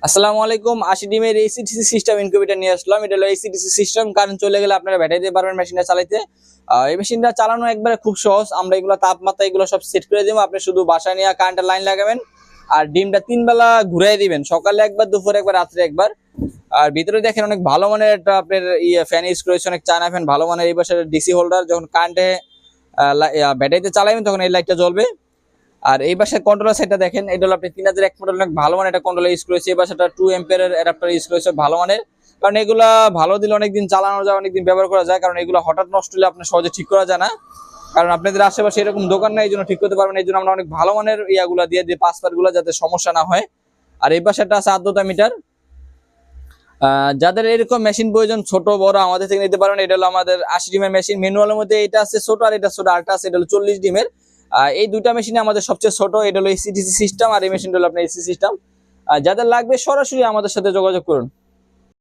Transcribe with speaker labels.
Speaker 1: আসসালামু আলাইকুম। 80 ডিমের এসিডিসি সিস্টেম ইনকিউবেটর নিয়ে আসলাম। এটা হলো এসিডিসি সিস্টেম, কারেন্ট চলে গেলে আপনারা ব্যাটারি দিয়ে পারবেন মেশিনটা চালাইতে। এই মেশিনটা চালানো একবারে খুব সহজ। আমরা এগুলো তাপমাত্রা এগুলো সব সেট করে দেবো। আপনি শুধু বাসায় নিয়ে কারেন্টের লাইন লাগাবেন আর ডিমটা 3 বেলা ঘুরাই দিবেন, সকালে একবার, দুপুরে একবার, রাত্রে একবার। আর ভিতরে দেখেন অনেক ভালো মানের একটা আপনার ফ্যান ইউজ করেছে, অনেক চায়না ফ্যান ভালো মানের। এই পাশে ডিসি হোল্ডার, যখন কারেন্টে ব্যাটারিতে চালাবেন তখন এই লাইটটা জ্বলবে। আর এই বাসার কন্ট্রোলার সেটটা দেখেন, এটা হলো আপনি 3001 মডেল, অনেক ভালো মানের একটা কন্ট্রোলার ইউজ করেছে। এই বাসাটা 2 এম্পিয়ারের অ্যাডাপ্টার ইউজ করেছে, ভালো মানের। কারণ এগুলা ভালো দিলে অনেকদিন চালানো যায়, অনেকদিন ব্যবহার করা যায়। কারণ এগুলো হঠাৎ নষ্ট হলে আপনি সহজে ঠিক করা যায় না। কারণ আপনাদের আশেপাশে এরকম দোকান নাই, এই জন্য ঠিক করতে পারবেন। এই জন্য আমরা অনেক ভালো মানের ইয়াগুলা দিয়ে দিই, পাসপার গুলা, যাতে সমস্যা না হয়। আর এই বাসাটা আছে আর্দ্রতা মিটার। যাদের এরকম মেশিন প্রয়োজন, ছোট বড়, আমাদের থেকে নিতে পারেন। এটা হলো আমাদের 80 ডিমের মেশিন। ম্যানুয়ালের মধ্যে এটা আছে ছোট, আর এটা ছোট আরটা আছে, এটা হলো 40 ডিমের। এই দুইটা মেশিনে আমাদের সবচেয়ে ছোট, এটা হলো এসিডিসি সিস্টেম, আর এই মেশিনটা হলো আপনার এসি সিস্টেম। যাদের লাগবে সরাসরি আমাদের সাথে যোগাযোগ করুন।